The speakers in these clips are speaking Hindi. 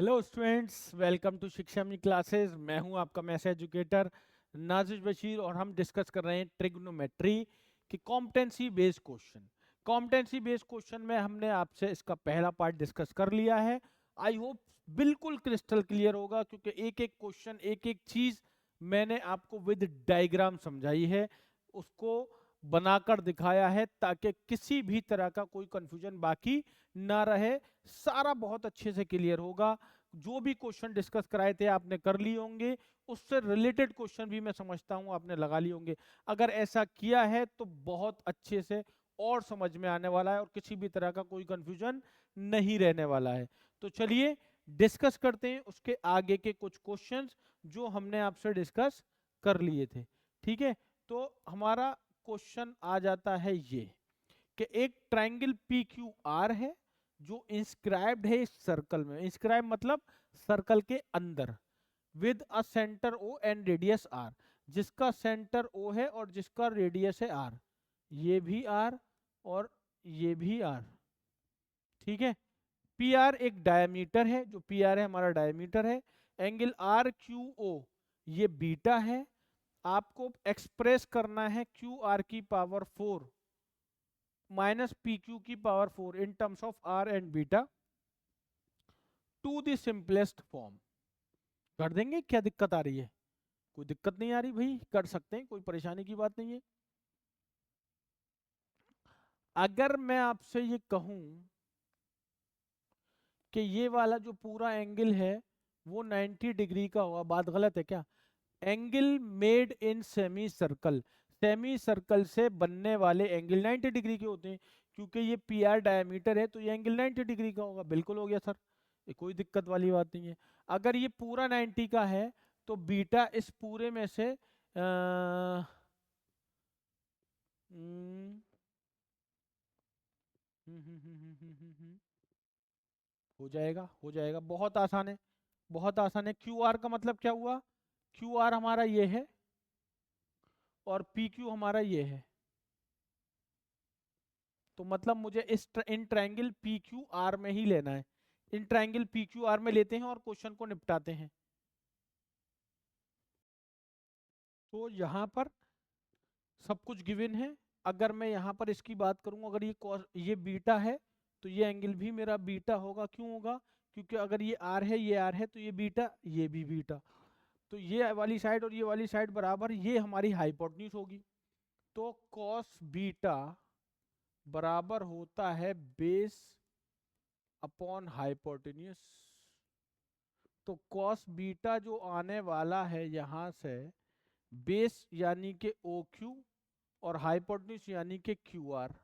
हेलो स्टूडेंट्स, वेलकम टू शिक्षा में क्लासेस। मैं हूं आपका मैथ एजुकेटर नाजिश बशीर और हम डिस्कस कर रहे हैं ट्रिग्नोमेट्री की competency based question. Competency based question में हमने आपसे इसका पहला पार्ट डिस्कस कर लिया है। आई होप बिल्कुल क्रिस्टल क्लियर होगा, क्योंकि एक एक क्वेश्चन एक एक चीज मैंने आपको विद डायग्राम समझाई है, उसको बनाकर दिखाया है ताकि किसी भी तरह का कोई कंफ्यूजन बाकी ना रहे। सारा बहुत अच्छे से क्लियर होगा। जो भी क्वेश्चन डिस्कस कराए थे आपने कर लिए होंगे, उससे रिलेटेड क्वेश्चन भी मैं समझता हूं आपने लगा लिए होंगे। अगर ऐसा किया है तो बहुत अच्छे से और समझ में आने वाला है और किसी भी तरह का कोई कंफ्यूजन नहीं रहने वाला है। तो चलिए डिस्कस करते हैं उसके आगे के कुछ क्वेश्चंस जो हमने आपसे डिस्कस कर लिए थे। ठीक है, तो हमारा क्वेश्चन आ जाता है ये कि एक ट्रायंगल पी क्यू आर है जो इंस्क्राइब्ड है इस सर्कल में। इंस्क्राइब मतलब सर्कल के अंदर, with a centre O and radius R, जिसका सेंटर ओ है और जिसका रेडियस है आर। ये भी आर और ये भी आर। ठीक है, पी आर एक डायमीटर है, जो पी आर है हमारा डायमीटर है। एंगल आर क्यू ओ ये बीटा है। आपको एक्सप्रेस करना है क्यू आर की पावर 4 माइनस पी क्यू की power 4 in terms of R and beta to the simplest form. कर देंगे, क्या दिक्कत आ रही है? कोई दिक्कत नहीं आ रही भाई, कर सकते हैं, कोई परेशानी की बात नहीं है। अगर मैं आपसे ये कहूं कि ये वाला जो पूरा एंगल है वो 90 डिग्री का होगा, बात गलत है क्या? Angle made in semi circle, semi circle से बनने वाले एंगल 90 डिग्री के होते हैं। क्योंकि ये पी आर डायमीटर है तो ये एंगल 90 डिग्री का होगा। बिल्कुल हो गया सर, ये कोई दिक्कत वाली बात नहीं है। अगर ये पूरा 90 का है तो बीटा इस पूरे में से हम्म, हो जाएगा, हो जाएगा, बहुत आसान है, बहुत आसान है। क्यू आर का मतलब क्या हुआ? क्यू आर हमारा ये है और पी क्यू हमारा ये है। तो मतलब मुझे in triangle P Q are में ही लेना है। In triangle P Q are में लेते हैं और क्वेश्चन को निपटाते हैं। तो यहाँ पर सब कुछ गिवन है। अगर मैं यहाँ पर इसकी बात करूँ, अगर ये बीटा है तो ये एंगल भी मेरा बीटा होगा। क्यों होगा? क्योंकि अगर ये आर है, ये आर है, तो ये बीटा, ये भी बीटा। तो ये वाली साइड और ये वाली साइड बराबर, ये हमारी हाइपोटेन्यूज होगी। तो कॉस बीटा बराबर होता है बेस अपॉन हाइपोटेन्यूज। तो कॉस बीटा जो आने वाला है यहाँ से, बेस यानी कि ओ क्यू और हाइपोटेन्यूज यानी कि क्यू आर,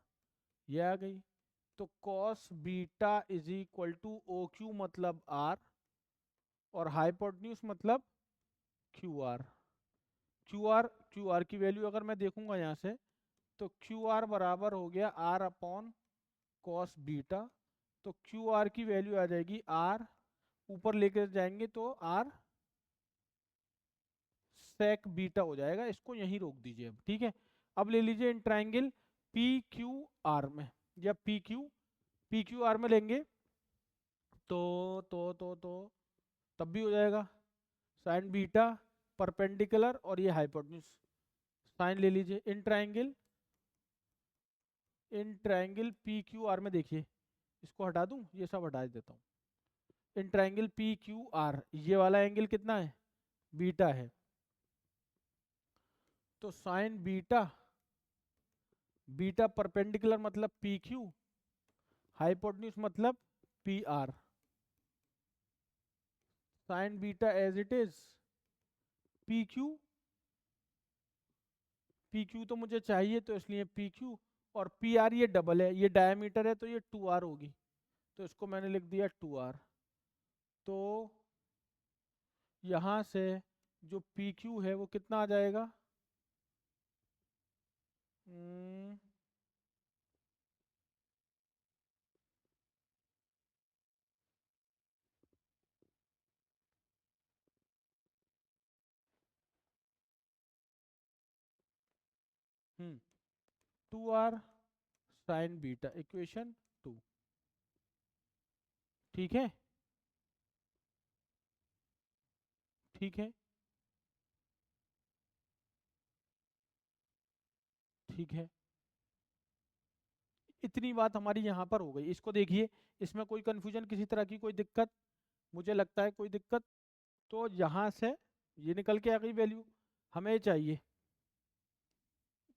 ये आ गई। तो cos beta is equal to O Q मतलब आर और हाइपोटेन्यूज मतलब क्यू आर। क्यू आर की वैल्यू अगर मैं देखूंगा यहाँ से, तो क्यू आर बराबर हो गया आर अपॉन कॉस बीटा। तो क्यू आर की वैल्यू आ जाएगी आर, ऊपर लेकर जाएंगे तो आर सेक बीटा हो जाएगा। इसको यहीं रोक दीजिए अब, ठीक है। अब ले लीजिए इन ट्राइंगल पी क्यू आर में, या पी क्यू आर में लेंगे तो तब भी हो जाएगा साइन बीटा परपेंडिकुलर और ये हाइपोटेन्यूज। साइन ले लीजिए इन ट्राइंगल पी क्यू आर में। देखिए, इसको हटा दूं, ये सब हटा देता हूँ। In triangle P Q R ये वाला एंगल कितना है? बीटा है। तो साइन बीटा, बीटा परपेंडिकुलर मतलब पी क्यू, हाइपोटेन्यूज मतलब P R. Sine beta as it is P Q, P Q तो मुझे चाहिए तो इसलिए पी क्यू, और पी आर ये डबल है, ये डायमीटर है तो ये टू आर होगी। तो इसको मैंने लिख दिया टू आर। तो यहाँ से जो पी क्यू है वो कितना आ जाएगा? हम्म, 2r साइन बीटा, इक्वेशन 2। ठीक है, ठीक है, ठीक है, इतनी बात हमारी यहाँ पर हो गई। इसको देखिए, इसमें कोई कंफ्यूजन, किसी तरह की कोई दिक्कत? मुझे लगता है कोई दिक्कत। तो यहाँ से ये निकल के आ गई वैल्यू, हमें चाहिए।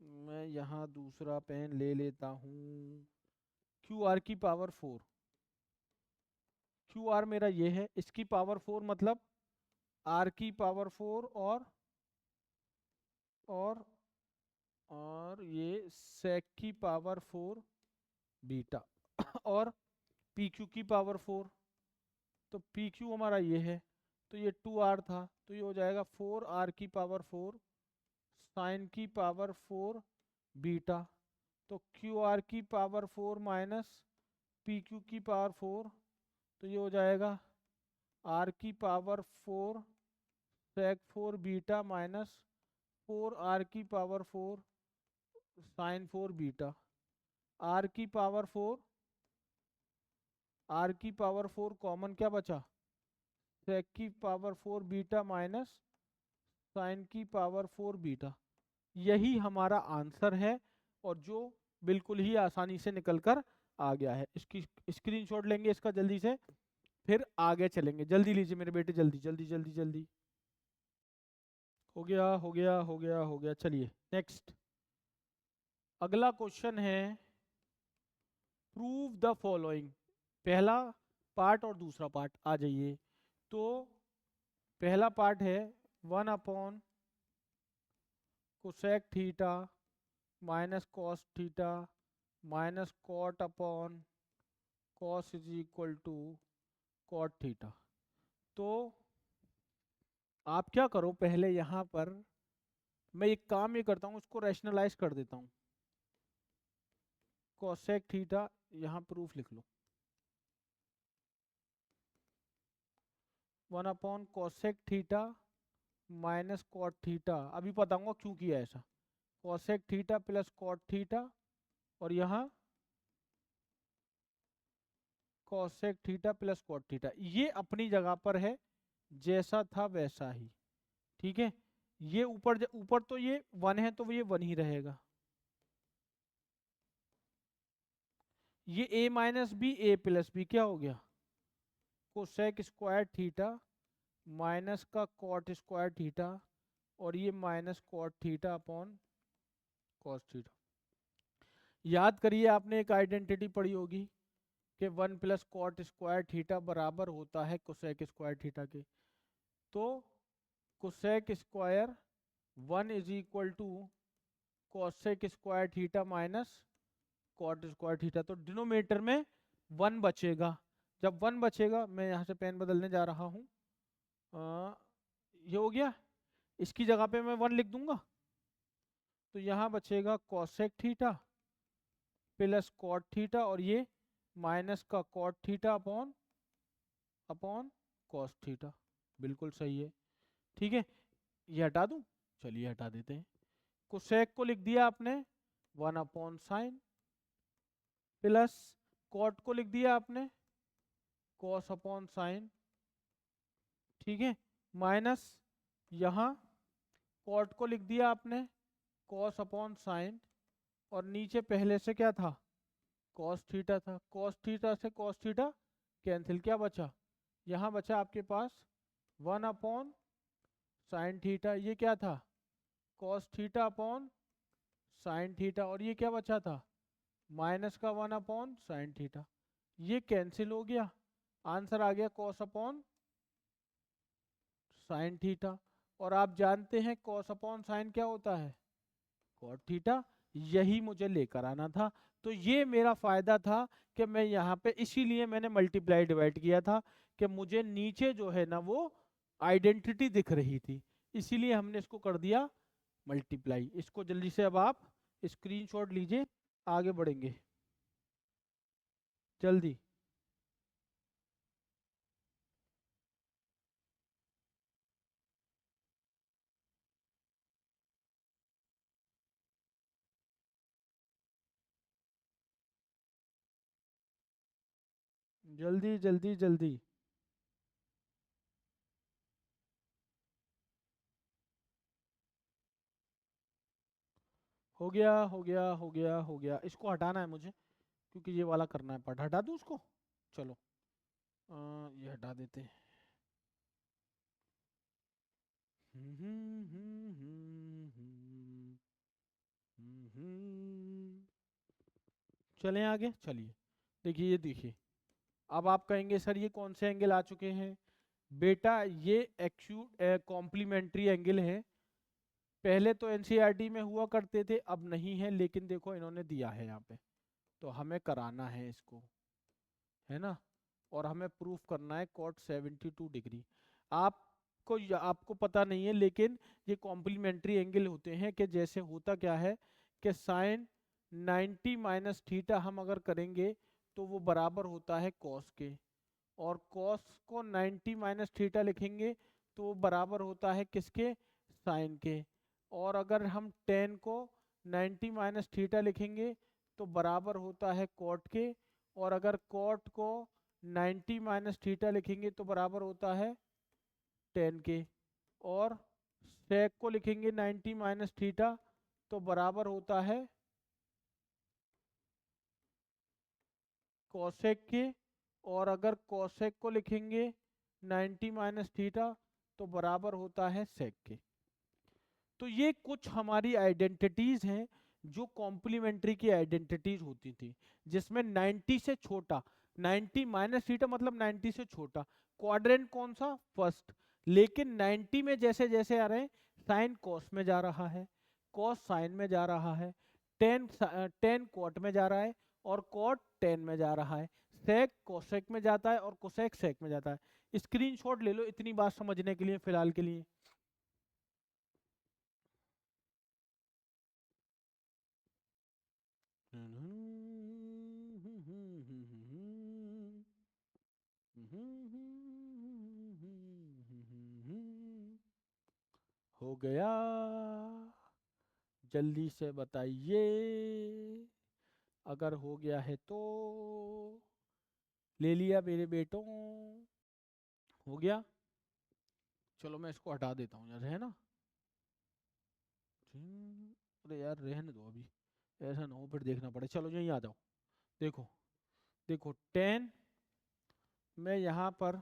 मैं यहाँ दूसरा पेन ले लेता हूँ। क्यू आर की पावर 4, क्यू आर मेरा ये है, इसकी पावर 4 मतलब आर की पावर 4 और और ये सेक की पावर 4 बीटा और पी क्यू की पावर 4। तो पी क्यू हमारा ये है, तो ये 2r था, तो ये हो जाएगा 4r की पावर 4 साइन की पावर 4 बीटा। तो क्यू आर की पावर 4 माइनस पी क्यू की पावर 4, तो ये हो जाएगा आर की पावर 4 सेक 4 बीटा माइनस 4r की पावर 4 साइन 4 बीटा। आर की पावर 4, आर की पावर 4 कॉमन क्या बचा? सेक की पावर 4 बीटा माइनस साइन की पावर 4 बीटा। यही हमारा आंसर है, और जो बिल्कुल ही आसानी से निकल कर आ गया है। इसकी स्क्रीनशॉट लेंगे इसका जल्दी से, फिर आगे चलेंगे। जल्दी लीजिए मेरे बेटे, जल्दी जल्दी जल्दी जल्दी। हो गया हो गया हो गया हो गया। चलिए नेक्स्ट, अगला क्वेश्चन है प्रूव द फॉलोइंग। पहला पार्ट और दूसरा पार्ट आ जाइए। तो पहला पार्ट है 1 cosec theta minus cos theta minus cot upon cos is equal to cot theta. तो आप क्या करो, पहले यहाँ पर मैं एक काम ये करता हूँ, उसको रैशनलाइज कर देता हूँ। कोसेक थीटा, यहाँ प्रूफ लिख लो, 1 थीटा माइनस कॉट थीटा। अभी बताऊंगा क्यों किया ऐसा। Cosec theta plus cot theta, और यहाँ cosec theta plus cot theta. ये अपनी जगह पर है, जैसा था वैसा ही। ठीक है, ये ऊपर ऊपर तो ये 1 है, तो ये 1 ही रहेगा। ये a minus B A plus B क्या हो गया? कोसेक स्क्वायर थीटा माइनस का कॉट स्क्वायर थीटा, और ये minus cot theta upon cos theta. याद करिए, आपने एक आइडेंटिटी पढ़ी होगी कि 1 प्लस कॉट स्क्वायर थीटा बराबर होता है कोसेक स्क्वायर थीटा के। तो cosec square 1 is equal to cosec square theta minus cot square theta. तो डिनोमिनेटर में 1 बचेगा। जब 1 बचेगा, मैं यहाँ से पेन बदलने जा रहा हूँ, ये हो गया। इसकी जगह पे मैं 1 लिख दूंगा, तो यहाँ बचेगा cosec theta plus cot theta, और ये माइनस का cot theta upon upon cos theta. बिल्कुल सही है। ठीक है, ये हटा दूं? चलिए हटा देते हैं। कोसेक को लिख दिया आपने 1/sin, प्लस कॉट को लिख दिया आपने cos/sin। ठीक है, माइनस यहाँ कॉट को लिख दिया आपने cos/sin, और नीचे पहले से क्या था? cos थीटा था। cos थीटा से cos थीटा कैंसिल, क्या बचा? यहाँ बचा आपके पास 1/sin थीटा। ये क्या था? cos theta upon sine theta, और ये क्या बचा था? माइनस का 1/sin थीटा। ये कैंसिल हो गया, आंसर आ गया cos/sin थीटा। और आप जानते हैं cos/sin क्या होता है? cot theta. यही मुझे लेकर आना था। तो ये मेरा फायदा था कि मैं यहाँ पे, इसीलिए मैंने मल्टीप्लाई डिवाइड किया था, कि मुझे नीचे जो है ना वो आइडेंटिटी दिख रही थी, इसीलिए हमने इसको कर दिया मल्टीप्लाई। इसको जल्दी से अब आप स्क्रीनशॉट लीजिए, आगे बढ़ेंगे जल्दी। जल्दी जल्दी जल्दी। हो गया हो गया हो गया हो गया, इसको हटाना है मुझे क्योंकि ये वाला करना है पार्ट। हटा दूँ उसको? चलो ये हटा देते हैं। चलें आगे, चलिए। देखिए, ये देखिए, अब आप कहेंगे सर ये कौन से एंगल आ चुके हैं? बेटा ये एक्यूट कॉम्प्लीमेंट्री एंगल है। पहले तो एनसीईआरटी में हुआ करते थे, अब नहीं है, लेकिन देखो इन्होंने दिया है यहाँ पे, तो हमें कराना है इसको, है ना। और हमें प्रूफ करना है cot 72 डिग्री। आपको पता नहीं है, लेकिन ये कॉम्प्लीमेंट्री एंगल होते हैं कि जैसे होता क्या है कि साइन 90 माइनस थीटा हम अगर करेंगे तो वो बराबर होता है कॉस के, और कॉस को 90 माइनस थीटा लिखेंगे तो वो बराबर होता है किसके? साइन के। और अगर हम टेन को 90 माइनस थीटा लिखेंगे तो बराबर होता है कॉट के, और अगर कॉट को 90 माइनस थीटा लिखेंगे तो बराबर होता है टेन के, और सेक को लिखेंगे 90 माइनस थीटा तो बराबर होता है कोसेक के, और अगर कोसेक को लिखेंगे 90 माइनस थीटा तो बराबर होता है सेक के। तो ये कुछ हमारी आइडेंटिटीज हैं जो कॉम्प्लीमेंट्री की आइडेंटिटीज होती थी, जिसमें 90 से छोटा, 90 माइनस थीटा मतलब 90 से छोटा, क्वाड्रेंट कौन सा? फर्स्ट। लेकिन 90 में जैसे जैसे आ रहे हैं, साइन कॉस में जा रहा है, कॉस साइन में जा रहा है, टेन कॉट में जा रहा है, और कॉट टेन में जा रहा है, सेक कोसेक में जाता है, और कोसेक सेक में जाता है। स्क्रीनशॉट ले लो इतनी बात समझने के लिए फिलहाल के लिए। हो गया? जल्दी से बताइए, अगर हो गया है तो। ले लिया मेरे बेटों? हो गया? चलो मैं इसको हटा देता हूँ यहाँ से, है ना। अरे यार रहने दो अभी, ऐसा ना हो फिर देखना पड़े। चलो यहीं आ जाओ। देखो देखो, टेन, मैं यहाँ पर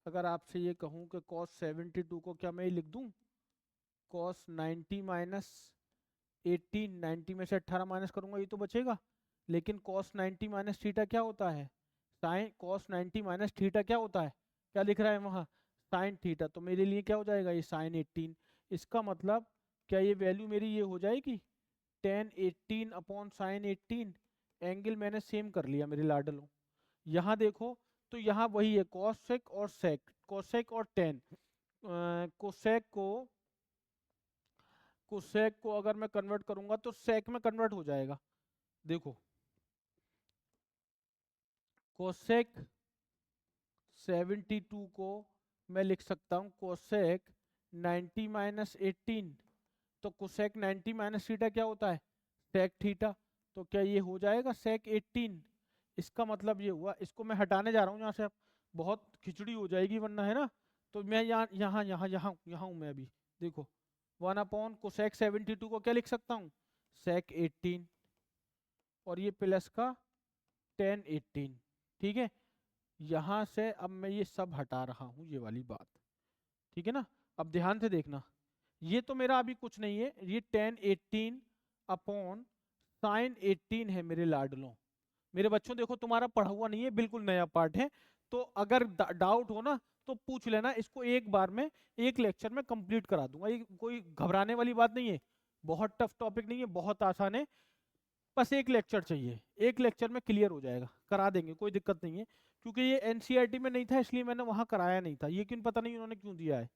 अगर आपसे ये कहूँ कि cos 72 को क्या मैं लिख दूँ cos 90 माइनस 18, 90 में से 18 माइनस करूंगा ये तो बचेगा, लेकिन cos 90 माइनस थीटा क्या होता है? साइन cos 90 माइनस थीटा क्या होता है? क्या लिख रहा है वहाँ? Sign theta. तो मेरे लिए क्या हो जाएगा ये? साइन 18। इसका मतलब क्या ये वैल्यू मेरी ये हो जाएगी टेन 18 अपॉन साइन 18। एंगल मैंने सेम कर लिया मेरे लाडलों। यहाँ देखो, तो यहाँ वही है कॉसेक और सेक, कोसेक और टेन। कोसेक को सेक को अगर मैं कन्वर्ट करूंगा तो सेक में कन्वर्ट हो जाएगा। देखो, कोसेक 72 को मैं लिख सकता हूँ कोसेक 90 माइनस 18। तो कोसेक 90 माइनस थीटा क्या होता है? Sec theta. तो क्या ये हो जाएगा सेक 18? इसका मतलब ये हुआ, इसको मैं हटाने जा रहा हूँ यहाँ से, अब बहुत खिचड़ी हो जाएगी वरना, है ना। तो मैं यहाँ यहाँ यहाँ यहाँ यहाँ हूँ मैं अभी। देखो, 1 अपॉन कोसेक 72 को क्या लिख सकता हूँ? सेक 18, और ये प्लस का टेन 18। ठीक है, यहाँ से अब मैं ये सब हटा रहा हूँ, ये वाली बात। ठीक है ना। अब ध्यान से देखना, ये तो मेरा अभी कुछ नहीं है, ये टेन 18 अपॉन साइन 18 है मेरे लाडलों। मेरे बच्चों देखो, तुम्हारा पढ़ा हुआ नहीं है, बिल्कुल नया पार्ट है, तो अगर डाउट हो ना तो पूछ लेना। इसको एक बार में एक लेक्चर में कंप्लीट करा दूंगा, ये कोई घबराने वाली बात नहीं है। बहुत टफ टॉपिक नहीं है, बहुत आसान है। बस एक लेक्चर चाहिए, एक लेक्चर में क्लियर हो जाएगा, करा देंगे, कोई दिक्कत नहीं है। क्योंकि ये एनसीईआरटी में नहीं था इसलिए मैंने वहां कराया नहीं था, ये क्यों पता नहीं उन्होंने क्यों दिया है।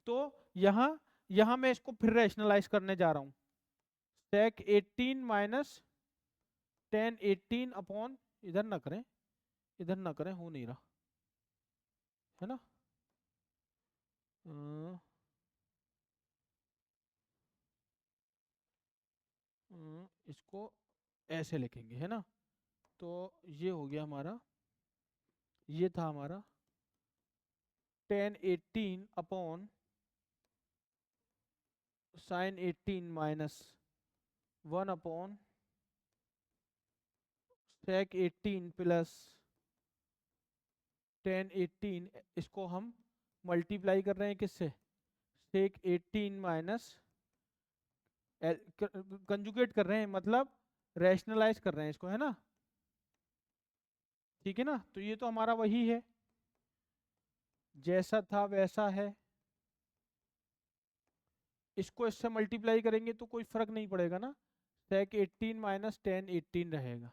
तो यहाँ यहाँ मैं इसको फिर रैशनलाइज करने जा रहा हूँ। सेक 18 माइनस टेन 18 अपॉन, इधर ना करें, इधर ना करें, हो नहीं रहा, है ना। इसको ऐसे लिखेंगे, है ना। तो ये हो गया हमारा, ये था हमारा ten 18 upon sine 18 minus 1/sec18 plus tan18, इसको हम मल्टीप्लाई कर रहे हैं किससे, sec18 माइनस कंजुगेट कर रहे हैं, मतलब रैशनलाइज कर रहे हैं इसको, है ना, ठीक है ना। तो ये तो हमारा वही है, जैसा था वैसा है। इसको इससे मल्टीप्लाई करेंगे तो कोई फर्क नहीं पड़ेगा ना, sec18 माइनस tan18 रहेगा,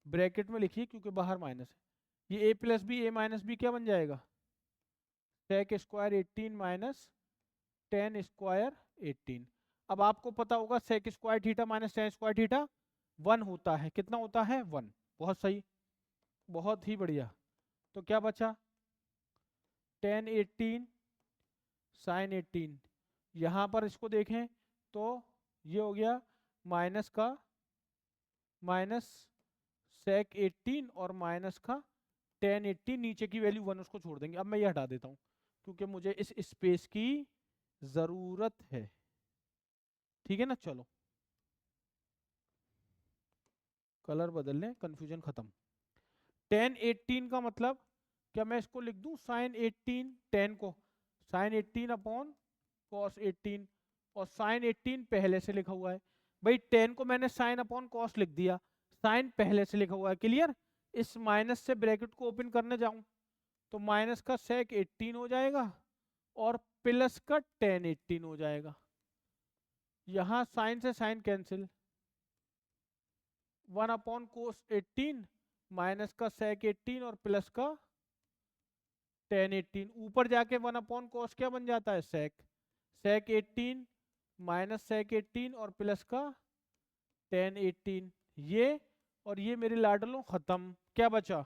ब्रैकेट में लिखिए क्योंकि बाहर माइनस है। ये a plus B a minus B क्या बन जाएगा, sec square 18 minus tan square 18। अब आपको पता होगा sec square theta minus tan square theta 1 होता है, कितना होता है 1, बहुत सही, बहुत ही बढ़िया। तो क्या बचा, tan18 sin18, यहाँ पर इसको देखें तो ये हो गया माइनस का माइनस sec18 और माइनस का tan18, नीचे की वैल्यू 1 उसको छोड़ देंगे। अब मैं ये हटा देता हूँ क्योंकि मुझे इस स्पेस की जरूरत है, ठीक है ना। चलो कलर बदल लें, कंफ्यूजन खत्म। tan18 का मतलब क्या मैं इसको लिख दूं sin18, tan को sin18 अपॉन cos18, और sin18 पहले से लिखा हुआ है भाई, tan को मैंने sin अपॉन cos लिख दिया, sin पहले से लिखा हुआ है, क्लियर। इस माइनस से ब्रैकेट को ओपन करने जाऊं तो माइनस का sec18 हो जाएगा और प्लस का tan18 हो जाएगा, यहां sin से sin cancel, 1 upon cos18 minus का sec18 और प्लस का tan18, ऊपर जाके 1 अपॉन cos क्या बन जाता है sec18 माइनस sec18 और प्लस का tan18, ये और ये मेरे लाडलों खत्म, क्या बचा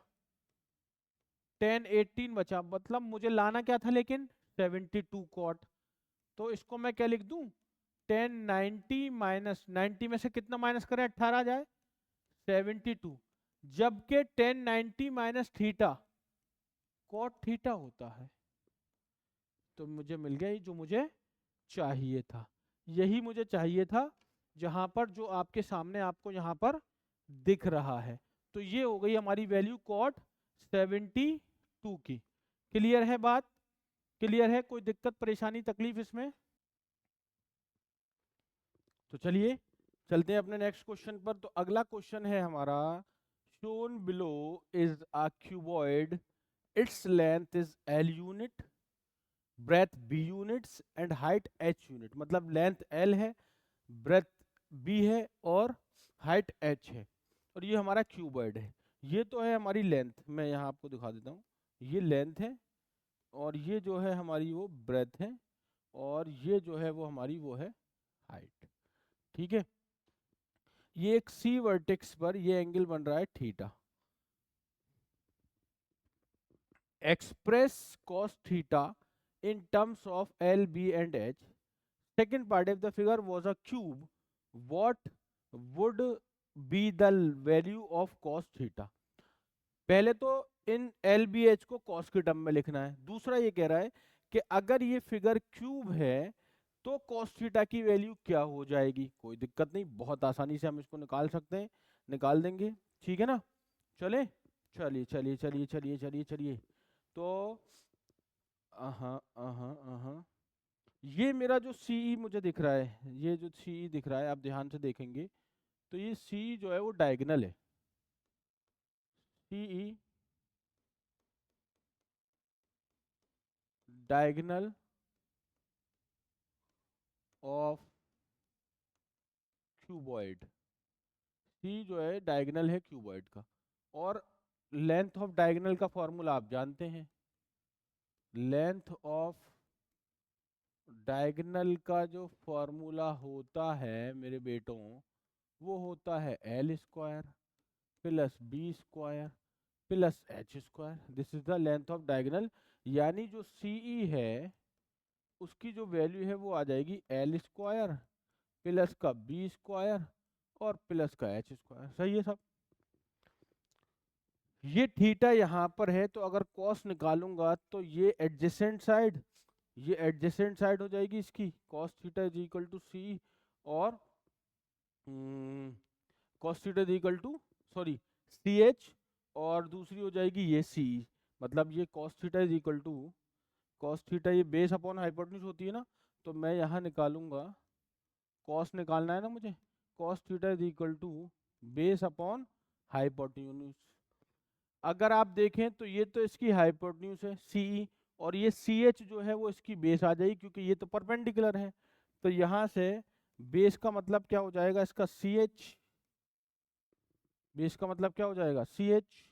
tan18 बचा, मतलब मुझे लाना क्या था लेकिन 72 cot। तो इसको मैं क्या लिख दूं, tan90 माइनस 90 में से कितना माइनस करें 18 आ जाए 72, जबकि tan90 minus theta cot theta होता है। तो मुझे मिल गया जो मुझे चाहिए था, यही मुझे चाहिए था, जहां पर जो आपके सामने आपको यहाँ पर दिख रहा है। तो ये हो गई हमारी वैल्यू cot 72 की। क्लियर है बात, क्लियर है, कोई दिक्कत परेशानी तकलीफ इसमें। तो चलिए चलते हैं अपने नेक्स्ट क्वेश्चन पर। तो अगला क्वेश्चन है हमारा, shown below is a cuboid, its length is L unit, breadth B units and height H unit, मतलब लेंथ L है, ब्रेथ B है और हाइट H है, और ये हमारा क्यूबॉइड है। ये तो है हमारी लेंथ, मैं यहाँ आपको दिखा देता हूँ, ये लेंथ है और ये जो है हमारी वो ब्रेथ है और ये जो है वो हमारी वो है हाइट, ठीक है। ये एक सी वर्टेक्स पर ये एंगल बन रहा है theta. Express cos theta in terms of L, B and H. Second part, if the figure was a cube, what would be the value of cos theta? पहले तो इन एल बी एच को cos के टर्म में लिखना है। दूसरा ये कह रहा है कि अगर ये फिगर क्यूब है तो cos थीटा की वैल्यू क्या हो जाएगी। कोई दिक्कत नहीं, बहुत आसानी से हम इसको निकाल सकते हैं, निकाल देंगे, ठीक है ना। चले चलिए चलिए चलिए चलिए चलिए चलिए। तो ये मेरा जो सीई मुझे दिख रहा है, ये जो सीई दिख रहा है आप ध्यान से देखेंगे तो ये सी जो है वो डायगोनल है, सीई डायगोनल ऑफ क्यूबॉइड, सी जो है डायगोनल है क्यूबॉइड का। और लेंथ ऑफ डायगोनल का फॉर्मूला आप जानते हैं, लेंथ ऑफ डायगोनल का जो फॉर्मूला होता है मेरे बेटों, वो होता है L square plus B square plus H square, this is the length of diagonal. यानी जो सीई है उसकी जो वैल्यू है वो आ जाएगी एल स्क्वायर प्लस का बी स्क्वायर और प्लस का एच स्क्वायर, सही है सब। ये थीटा यहाँ पर है तो अगर कॉस निकालूंगा तो ये एडजेसेंट साइड, ये एडजेसेंट साइड हो जाएगी इसकी, cos theta is equal to C, और cos theta is equal to, sorry, C H, और दूसरी हो जाएगी ये सी, मतलब ये cos theta is equal to, cos theta ये बेस अपॉन हाइपोटेन्यूज होती है ना, तो मैं यहाँ निकालूंगा, cos निकालना है ना मुझे, cos theta is equal to base upon hypotenuse. अगर आप देखें तो ये तो इसकी हाइपोटेन्यूज है सी, और ये सी एच जो है वो इसकी बेस आ जाएगी, क्योंकि ये तो परपेंडिकुलर है। तो यहाँ से बेस का मतलब क्या हो जाएगा इसका सी एच, बेस का मतलब क्या हो जाएगा सी एच,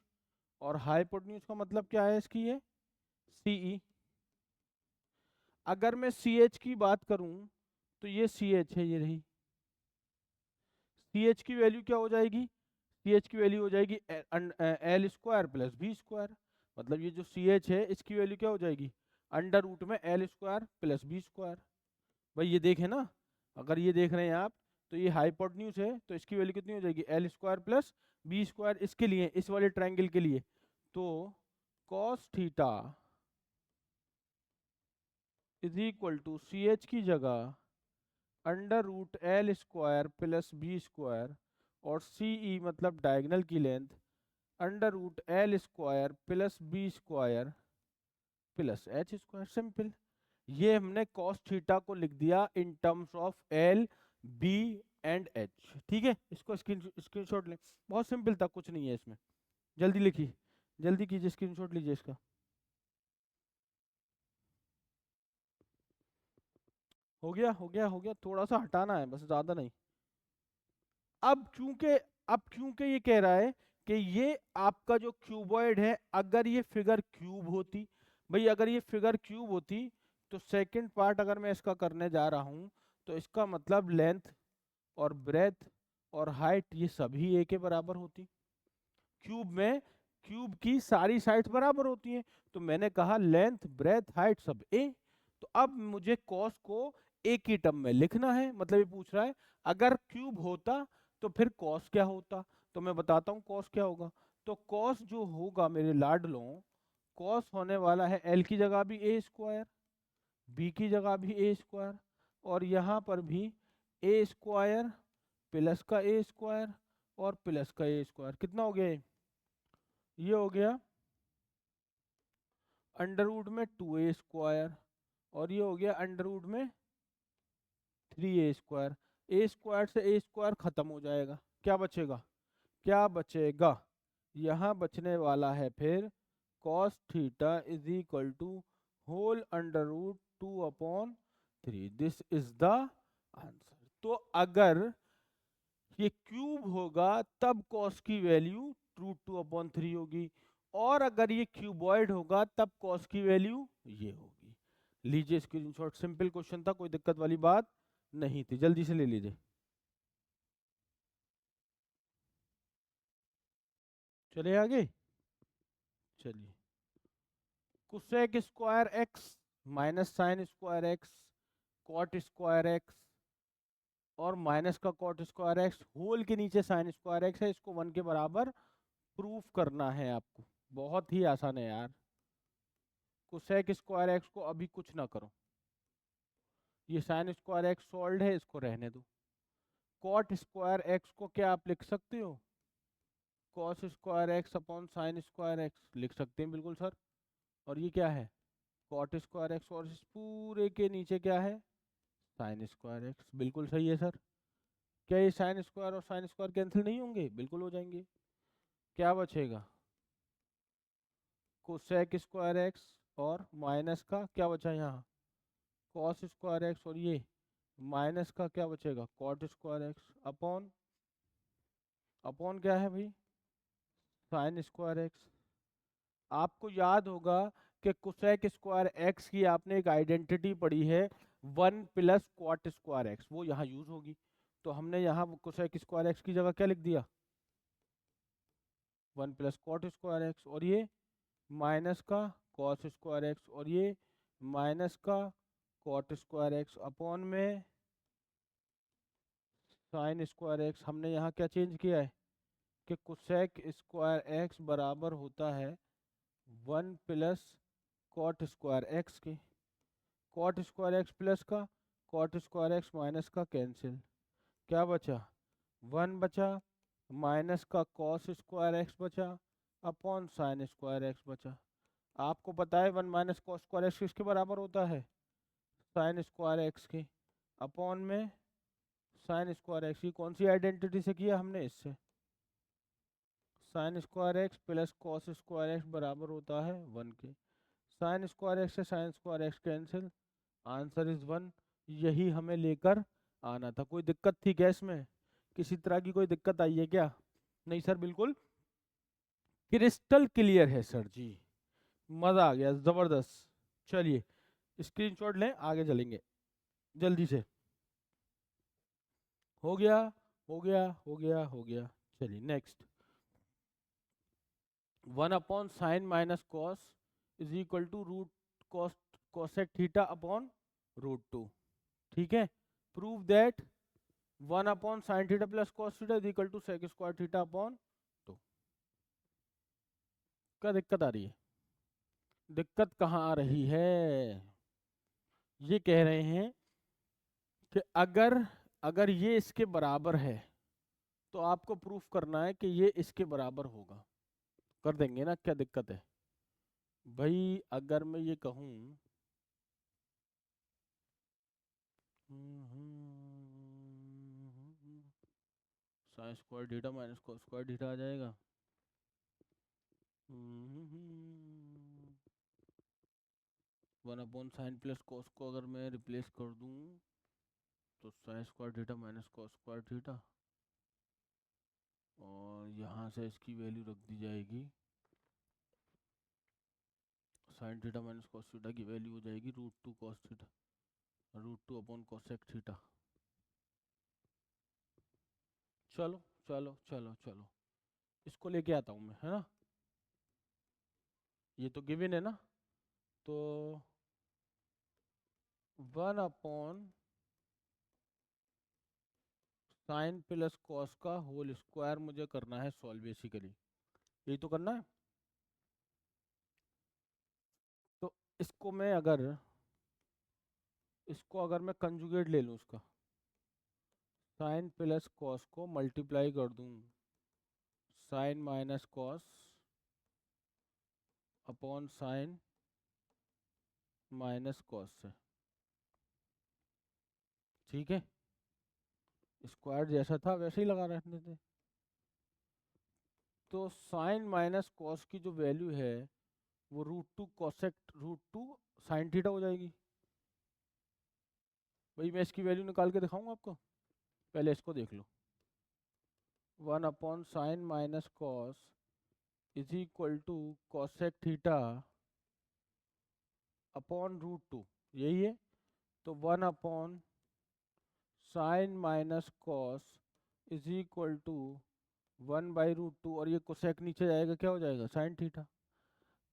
और हाइपोटेन्यूज का मतलब क्या है इसकी, ये सीई। अगर मैं सी एच की बात करूं तो ये सी एच है, ये रही। सी एच की वैल्यू क्या हो जाएगी, सी एच की वैल्यू हो जाएगी L square plus B square, मतलब ये जो सी एच है इसकी वैल्यू क्या हो जाएगी, अंडर रूट में L square plus B square. भाई ये देखें ना, अगर ये देख रहे हैं आप, तो ये हाइपोटेन्यूज है, तो इसकी वैल्यू कितनी हो जाएगी, L square plus B square, इसके लिए, इस वाले ट्रायंगल के लिए। तो cos theta is equal to C H की जगह under root L square plus B square, और सी ई मतलब डायगोनल की length, under root L square plus B square plus H square. Simple. ये हमने कॉस थीटा को लिख दिया in terms of L, B and H. ठीक है, इसको स्क्रीनशॉट लें, बहुत सिंपल था, कुछ नहीं है इसमें। जल्दी लिखिए, जल्दी कीजिए, स्क्रीनशॉट लीजिए इसका। हो गया, हो गया, हो गया, थोड़ा सा हटाना है बस, ज्यादा नहीं। अब चूंकि, अब क्योंकि ये कह रहा है कि ये आपका जो क्यूबॉइड है, अगर ये फिगर क्यूब होती, भाई अगर ये फिगर क्यूब होती, तो सेकंड पार्ट अगर मैं इसका करने जा रहा हूं, तो इसका मतलब लेंथ और ब्रेथ और हाइट ये सभी ए के बराबर होती। क्यूब में क्यूब की सारी साइड्स बराबर होती हैं, तो मैंने कहा लेंथ ब्रेथ हाइट सब ए। तो अब मुझे कॉस को ए की टर्म में लिखना है, मतलब ये पूछ रहा है अगर क्यूब होता तो फिर कॉस क्या होता। तो मैं बताता हूँ कॉस क्या होगा। तो कॉस जो होगा मेरे लाडलों, कॉस होने वाला है एल की जगह भी ए स्क्वायर, बी की जगह भी ए स्क्वायर, और यहाँ पर भी ए स्क्वायर प्लस का ए स्क्वायर और प्लस का ए स्क्वायर। कितना हो गया ये हो गया अंडर रूट में 2a स्क्वायर, और ये हो गया अंडर रूट में 3a स्क्वायर। ए स्क्वायर से ए स्क्वायर खत्म हो जाएगा, क्या बचेगा, क्या बचेगा, यहाँ बचने वाला है फिर cos theta is equal to whole under root 2/3। This is the answer. तो अगर ये क्यूब होगा तब cos की वैल्यू √2/3 होगी, और अगर ये क्यूबॉइड होगा तब cos की वैल्यू ये होगी। लीजिए स्क्रीनशॉट, सिंपल क्वेश्चन था, कोई दिक्कत वाली बात नहीं थी, जल्दी से ले लीजिए। चले आगे, चलिए। Cosec square X minus sine square X cot square X और माइनस का कॉट स्क्वायर एक्स होल के नीचे साइन स्क्वायर एक्स है, इसको 1 के बराबर प्रूफ करना है आपको। बहुत ही आसान है यार। कोसेक स्क्वायर एक्स को अभी कुछ ना करो, ये साइन स्क्वायर एक्स सॉल्व है, इसको रहने दो। कॉट स्क्वायर एक्स को क्या आप लिख सकते हो, cos square X upon sine square x लिख सकते हैं, बिल्कुल सर। और ये क्या है, कॉट स्क्वायर एक्स, और इस पूरे के नीचे क्या है, साइन स्क्वायर एक्स। बिल्कुल सही है सर। क्या ये साइन स्क्वायर और साइन स्क्वायर कैंसिल नहीं होंगे, बिल्कुल हो जाएंगे। क्या बचेगा, कोसेक स्क्वायर एक्स और माइनस का क्या बचा यहाँ, कॉस स्क्वायर एक्स, और ये माइनस का क्या बचेगा, cot square X upon, upon क्या है भाई, साइन स्क्वायर एक्स। आपको याद होगा कि कोसेक स्क्वायर एक्स की आपने एक आइडेंटिटी पढ़ी है 1 प्लस कॉट स्क्वायर एक्स, वो यहाँ यूज होगी। तो हमने यहाँ कोसेक स्क्वायर एक्स की जगह क्या लिख दिया, 1 प्लस कॉट स्क्वायर एक्स, और ये माइनस का कॉस स्क्वायर एक्स, और ये माइनस का कॉट स्क्वायर एक्स अपॉन में साइन स्क्वायर एक्स। हमने यहाँ क्या चेंज किया है कि कोसेक स्क्वायर एक्स बराबर होता है 1 प्लस कॉट स्क्वायर एक्स के, कॉट स्क्वायर एक्स प्लस का, कॉट स्क्वायर एक्स माइनस का कैंसिल, क्या बचा, 1 बचा, माइनस का कॉस स्क्वायर एक्स बचा, अपॉन साइन स्क्वायर एक्स बचा। आपको पता है 1 माइनस कॉस स्क्वायर एक्स किसके बराबर होता है? साइन स्क्वायर एक्स के। अपॉन में साइन स्क्वायर एक्स की कौन सी आइडेंटिटी से किया हमने? इससे। Sign square x plus cos square x बराबर होता है 1 के। साइन स्क्वायर एक्स से sign square x cancel, answer is 1। यही हमें लेकर आना था। कोई दिक्कत थी क्या इसमें? किसी तरह की कोई दिक्कत आई है क्या? नहीं सर, बिल्कुल क्रिस्टल क्लियर है सर जी। मजा आ गया, जबरदस्त। चलिए स्क्रीनशॉट लें, आगे चलेंगे जल्दी से। हो गया, हो गया, हो गया, हो गया। चलिए next. 1 upon sine minus cos is equal to root cos cosec theta upon √2। ठीक है। Prove that 1 upon sine theta plus cos theta is equal to sec square theta upon 2। क्या दिक्कत आ रही है? दिक्कत कहाँ आ रही है? ये कह रहे हैं कि अगर अगर ये इसके बराबर है तो आपको प्रूफ करना है कि ये इसके बराबर होगा। कर देंगे ना, क्या दिक्कत है भाई? अगर मैं ये कहूं sine square theta minus cos square theta आ जाएगा। 1 अपॉन साइन प्लस कॉस को अगर मैं रिप्लेस कर दूं तो sign square theta minus cos square theta, और यहाँ से इसकी वैल्यू रख दी जाएगी। Sign theta minus cos theta की वैल्यू हो जाएगी √2 cos theta, √2 upon cosec theta. चलो चलो चलो चलो, इसको लेके आता हूँ मैं, है ना? ये तो गिवन है ना। तो 1 अपॉन साइन प्लस कॉस का होल स्क्वायर मुझे करना है सॉल्व, बेसिकली यही तो करना है। तो इसको अगर मैं कंजुगेट ले लूँ उसका, साइन प्लस कॉस को मल्टीप्लाई कर दूँ sine minus cos upon sine minus cos से, ठीक है? स्क्वायर जैसा था वैसे ही लगा रहने थे। तो साइन माइनस कॉस की जो वैल्यू है वो √2 कॉसेक √2 साइन थीटा हो जाएगी। भाई मैं इसकी वैल्यू निकाल के दिखाऊंगा आपको, पहले इसको देख लो। 1 upon sine minus cos is equal to cosec theta upon √2, यही है। तो 1 upon sine minus cos is equal to 1/√2, और ये कोसेक नीचे जाएगा, क्या हो जाएगा? Sine theta.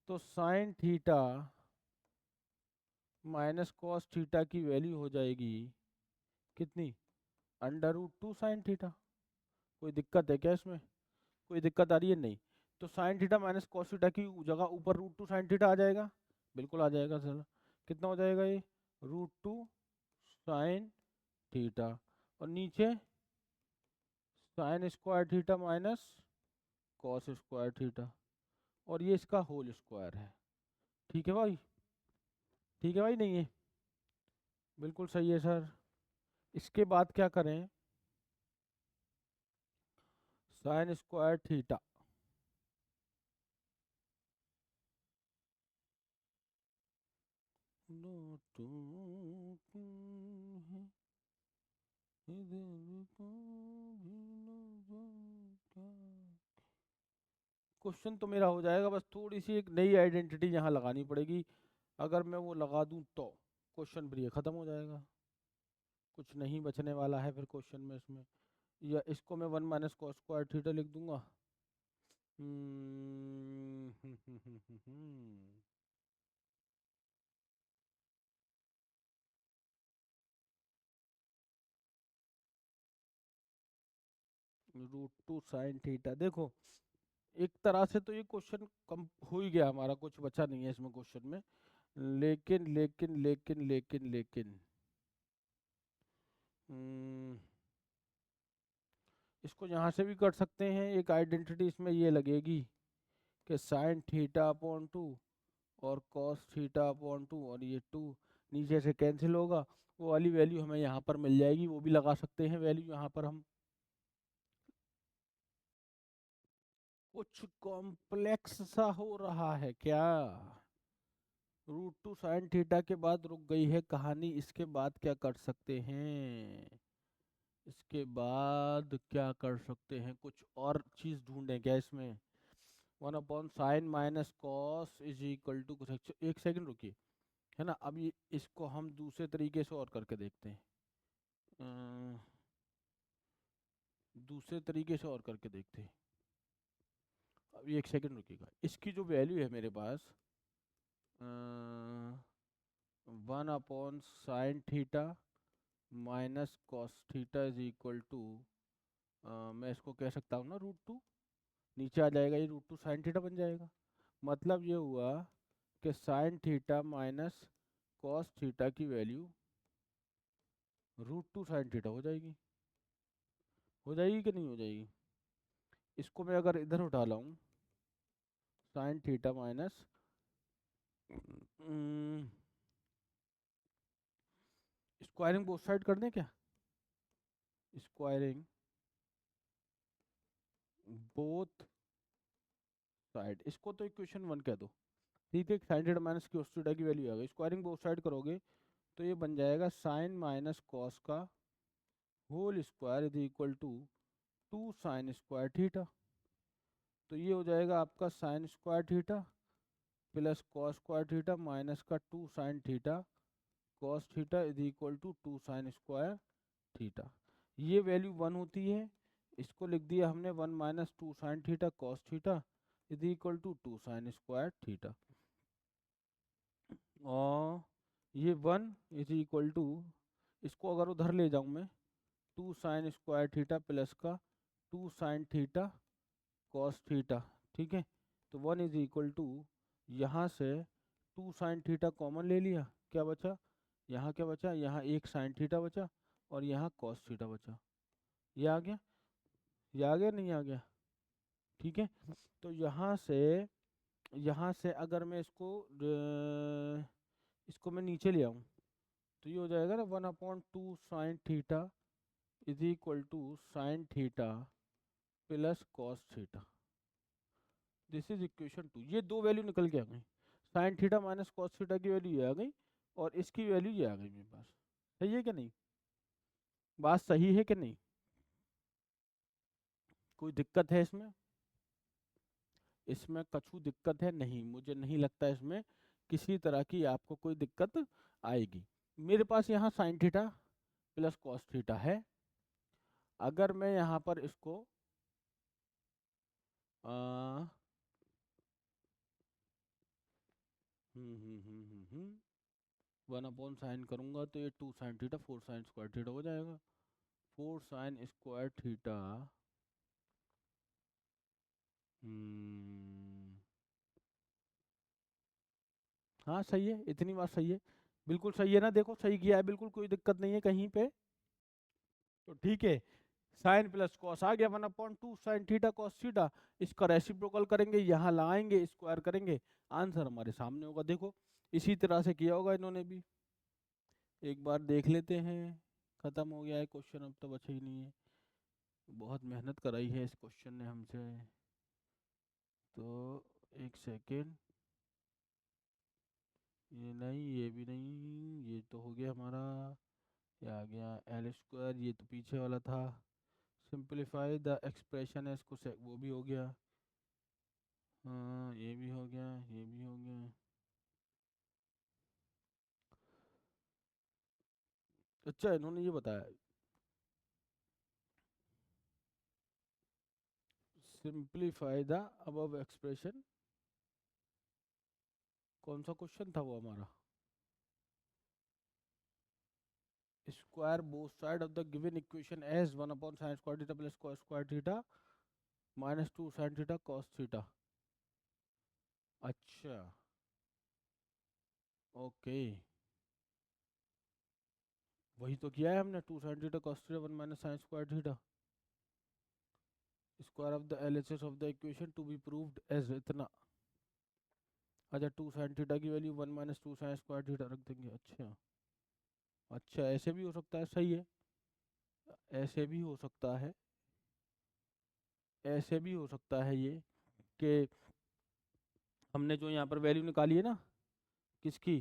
तो sine theta minus cos theta की वैल्यू हो जाएगी कितनी? √2 साइन थीटा। कोई दिक्कत है क्या इसमें? कोई दिक्कत आ रही है? नहीं। तो sine theta minus cos theta की जगह ऊपर √2 साइन थीटा आ जाएगा। बिल्कुल आ जाएगा सर। कितना हो जाएगा ये? √2 साइन थीटा, और नीचे sign square theta minus cos square theta, और ये इसका होल स्क्वायर है। ठीक है भाई? ठीक है भाई? नहीं है? बिल्कुल सही है सर। इसके बाद क्या करें? साइन स्क्वायर थीटा क्वेश्चन तो मेरा हो जाएगा, बस थोड़ी सी एक नई आइडेंटिटी यहाँ लगानी पड़ेगी। अगर मैं वो लगा दूं तो क्वेश्चन फिर ये खत्म हो जाएगा, कुछ नहीं बचने वाला है फिर क्वेश्चन में इसमें। या इसको मैं 1 माइनस कॉस स्क्वायर थीटा लिख दूंगा। √2 साइन थीटा। देखो एक तरह से तो ये क्वेश्चन कम हो ही गया हमारा, कुछ बचा नहीं है इसमें क्वेश्चन में। लेकिन लेकिन लेकिन लेकिन लेकिन इसको यहाँ से भी कर सकते हैं, एक आइडेंटिटी इसमें ये लगेगी कि साइन थीटा अपॉन 2 और कॉस थीटा अपॉन 2, और ये 2 नीचे से कैंसिल होगा, वो वाली वैल्यू हमें यहाँ पर मिल जाएगी, वो भी लगा सकते हैं वैल्यू यहाँ पर हम। कुछ कॉम्प्लेक्स सा हो रहा है क्या? √2 साइन थीटा के बाद रुक गई है कहानी, इसके बाद क्या कर सकते हैं? इसके बाद क्या कर सकते हैं? कुछ और चीज ढूंढें क्या इसमें? 1/sin minus cos is equal to कुछ, एक सेकंड रुकिए, है ना। अब ये इसको हम दूसरे तरीके से और करके देखते हैं, दूसरे तरीके से और करके देखते हैं। अभी एक सेकंड रुकिएगा, इसकी जो वैल्यू है मेरे पास 1/sin theta minus cos theta is equal to, मैं इसको कह सकता हूँ ना √2, नीचे आ जाएगा ये √2 साइन थीटा बन जाएगा। मतलब ये हुआ कि sign theta minus cos theta की वैल्यू √2 साइन थीटा हो जाएगी। हो जाएगी कि नहीं हो जाएगी? इसको मैं अगर इधर उठा लाऊं, sign theta minus squaring both side कर दें क्या? स्क्वायरिंग बोथ साइड, इसको तो इक्वेशन 1 कह दो। ठीक है, sine theta minus cos theta की वैल्यू आ गई, स्क्वायरिंग बोथ साइड करोगे तो ये बन जाएगा साइन माइनस कॉस का whole square is equal to 2 sine square theta. तो ये हो जाएगा आपका sine square theta plus cos square theta minus का 2 sine theta cos theta is equal to 2 sine square theta. ये वैल्यू 1 होती है, इसको लिख दिया हमने 1 minus 2 sine theta cos theta is equal to 2 sine square theta. और ये 1 इज इक्वल टू, इसको अगर उधर ले जाऊं मैं, 2 साइन स्क्वायर थीटा प्लस का 2 साइन थीटा कॉस थीटा। ठीक है, तो 1 इज इक्वल टू, यहाँ से 2 साइन थीटा कॉमन ले लिया, क्या बचा यहाँ, क्या बचा यहाँ, एक साइन थीटा बचा और यहाँ कॉस थीटा बचा। ये आ गया, ये आ गया नहीं आ गया? ठीक है, तो यहाँ से अगर मैं इसको मैं नीचे ले आऊँ तो ये हो जाएगा ना 1/2 sine theta is equal to sine theta plus cos theta. This is equation 2। ये दो वैल्यू निकल के आ गई, sine theta minus cos theta की वैल्यू ये आ गई और इसकी वैल्यू ये आ गई मेरे पास। सही है कि नहीं? बात सही है कि नहीं? कोई दिक्कत है इसमें? इसमें कछु दिक्कत है नहीं, मुझे नहीं लगता इसमें किसी तरह की आपको कोई दिक्कत आएगी। मेरे पास यहाँ sign theta plus cos theta है, अगर मैं यहाँ पर इसको आ, 1/sin करूंगा तो ये 2 sine theta 4 sign square theta हो जाएगा। 4 साइन स्क्वायर थीटा, हम्म, हाँ सही है, इतनी बात सही है, बिल्कुल सही है ना, देखो सही किया है, बिल्कुल कोई दिक्कत नहीं है कहीं पे। तो ठीक है, साइन प्लस कॉस आ गया 1/2 साइन थीटा कॉस थीटा, इसका रेसिप्रोकल करेंगे, यहाँ लगाएंगे, स्क्वायर करेंगे, आंसर हमारे सामने होगा। देखो इसी तरह से किया होगा इन्होंने भी, एक बार देख लेते हैं। खत्म हो गया है क्वेश्चन, अब तो बचा ही नहीं है, बहुत मेहनत कराई है इस क्वेश्चन ने हमसे। तो एक सेकेंड, ये नहीं, ये भी नहीं, ये तो हो गया हमारा, ये आ गया एल स्क्वायर, ये तो पीछे वाला था। सिंप्लीफाई द एक्सप्रेशन है, इसको वो भी हो गया, हाँ ये भी हो गया, ये भी हो गया। अच्छा इन्होंने ये बताया, सिंप्लीफाई द अबव एक्सप्रेशन, कौन सा क्वेश्चन था वो हमारा? Square both side of the given equation as 1/sin square theta plus cos square theta minus 2 sin theta cos theta. अच्छा, ओके, वही तो किया है हमने, 2 sin theta cos theta 1 - sin square theta. Square of the LHS of the equation to be proved as इतना। अच्छा 2 sin थीटा की value 1 minus 2 sin square theta रख देंगे। अच्छा अच्छा, ऐसे भी हो सकता है, सही है, ऐसे भी हो सकता है, ऐसे भी हो सकता है ये कि हमने जो यहाँ पर वैल्यू निकाली है ना, किसकी,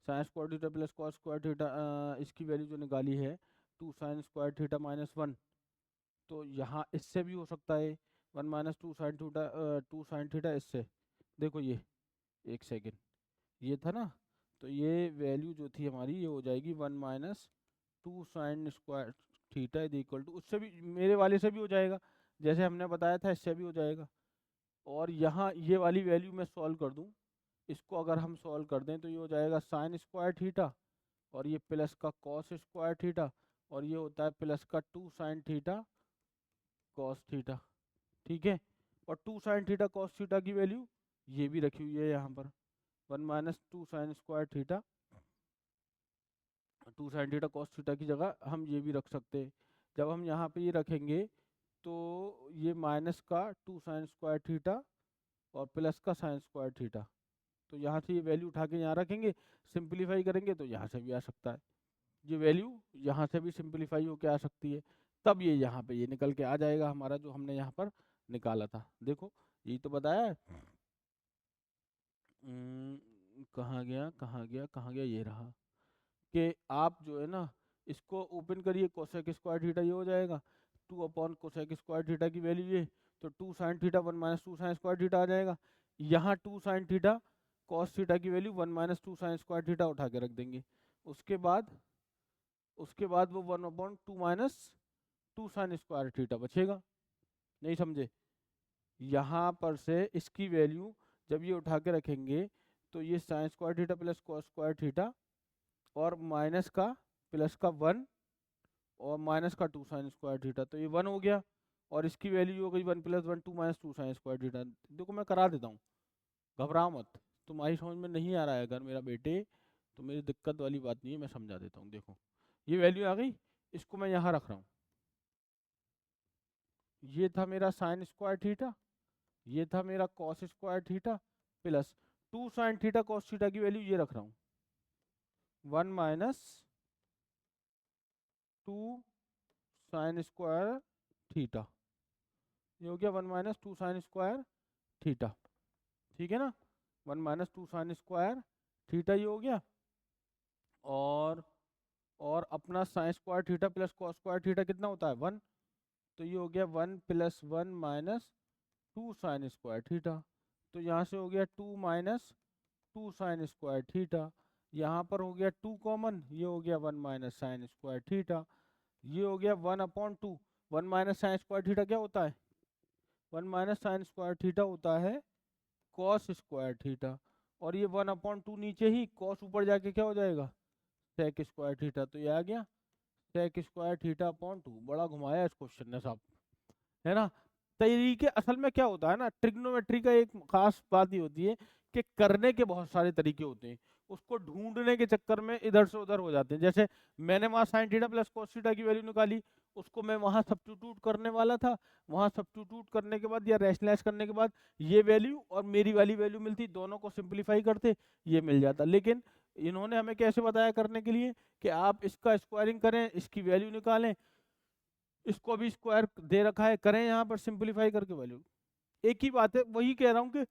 sign square theta plus cos square theta, इसकी वैल्यू जो निकाली है 2 sin स्क्वायर थीटा माइनस 1, तो यहाँ इससे भी हो सकता है 1 minus 2 sin theta, 2 sin theta इससे। देखो ये, एक सेकेंड, ये था ना, तो ये वैल्यू जो थी हमारी ये हो जाएगी 1 minus 2 sin square theta is equal to, उससे भी मेरे वाले से भी हो जाएगा, जैसे हमने बताया था इससे भी हो जाएगा। और यहाँ ये वाली वैल्यू मैं सॉल्व कर दूँ, इसको अगर हम सॉल्व कर दें तो ये हो जाएगा साइन स्क्वायर थीटा, और ये प्लस का कॉस स्क्वायर थीटा, और ये होता है प्लस का 2 sin थीटा कॉस थीटा। ठीक है, और 2 sin थीटा कॉस थीटा की वैल्यू ये भी रखी हुई है यहाँ पर, 1 minus 2 sin square theta, 2 sin थीटा कॉस थीटा की जगह हम ये भी रख सकते हैं। जब हम यहाँ पे ये रखेंगे तो ये माइनस का 2 sin स्क्वायर थीटा और प्लस का sin स्क्वायर थीटा, तो यहाँ से ये वैल्यू उठा के यहाँ रखेंगे, सिंप्लीफाई करेंगे तो यहाँ से भी आ सकता है, ये वैल्यू यहाँ से भी सिंप्लीफाई होके आ सकती है, तब ये यहाँ पे ये निकल के आ जाएगा हमारा जो हमने यहाँ पर निकाला था। देखो यही तो बताया है। कहाँ गया कहाँ गया कहाँ गया, ये रहा, कि आप जो है ना इसको ओपन करिए, कोसेक स्क्वायर थीटा ये हो जाएगा 2 अपॉन कोसेक स्क्वायर थीटा की वैल्यू ये, तो 2 sin theta 1 minus 2 sin square theta आ जाएगा। यहाँ 2 sin थीटा कॉस थीटा की value 1 minus 2 sin square theta उठा के रख देंगे, उसके बाद वो 1 upon 2 minus 2 sin square theta बचेगा। नहीं समझे, यहाँ पर से इसकी वैल्यू जब ये उठा के रखेंगे तो ये sign square theta plus cos square theta और माइनस का प्लस का 1 और माइनस का 2 sin स्क्वायर थीटा, तो ये 1 हो गया, और इसकी वैल्यू हो गई 1 plus 1 2 minus 2 sin square theta. देखो मैं करा देता हूँ, घबराओ मत, तुम्हारी समझ में नहीं आ रहा है अगर मेरा बेटे, तो मेरी दिक्कत वाली बात नहीं है, मैं समझा देता हूँ। देखो ये वैल्यू आ गई, इसको मैं यहाँ रख रहा हूँ, ये था मेरा साइन स्क्वायर थीटा, ये था मेरा cos square theta, plus 2 sin थीटा कॉस थीटा की वैल्यू ये रख रहा हूँ 1 माइनस 2 sin स्क्वायर थीटा, ये हो गया 1 माइनस 2 sin स्क्वायर थीटा। ठीक है ना, 1 माइनस 2 sin स्क्वायर थीटा ये हो गया, और अपना sign square theta plus cos square theta कितना होता है 1, तो ये हो गया 1 plus 1 minus 2 sin square theta, तो यहाँ से हो गया 2 माइनस 2 sin स्क्वायर थीटा, यहाँ पर हो गया 2 कॉमन, ये हो गया 1 माइनस साइन स्क्वायर थीटा, ये हो गया 1 upon 2, 1 minus sine square theta क्या होता है, 1 माइनस साइन स्क्वायर थीटा होता है कॉस स्क्वायर थीटा, और ये 1 अपॉन 2 नीचे ही, कॉस ऊपर जाके क्या हो जाएगा सेक स्क्वायर थीटा, तो ये आ गया सेक स्क्वायर थीटा अपॉन 2। बड़ा घुमाया इस क्वेश्चन ने साहब, है ना। तरीके असल में क्या होता है ना, ट्रिग्नोमेट्री का एक खास बात ये होती है कि करने के बहुत सारे तरीके होते हैं, उसको ढूंढने के चक्कर में इधर से उधर हो जाते हैं। जैसे मैंने वहां sign theta plus cos theta की वैल्यू निकाली, उसको मैं वहां सब्स्टिट्यूट करने वाला था, वहां सब्स्टिट्यूट करने के बाद या रैशनलाइज करने के बाद ये वैल्यू और मेरी वाली वैल्यू मिलती, दोनों को सिंप्लीफाई करते ये मिल जाता। लेकिन इन्होंने हमें कैसे बताया करने के लिए कि आप इसका स्क्वायरिंग करें, इसकी वैल्यू निकालें, इसको भी स्क्वायर दे रखा है, करें यहाँ पर सिंपलीफाई करके वैल्यू, एक ही बात है। वही कह रहा हूँ कि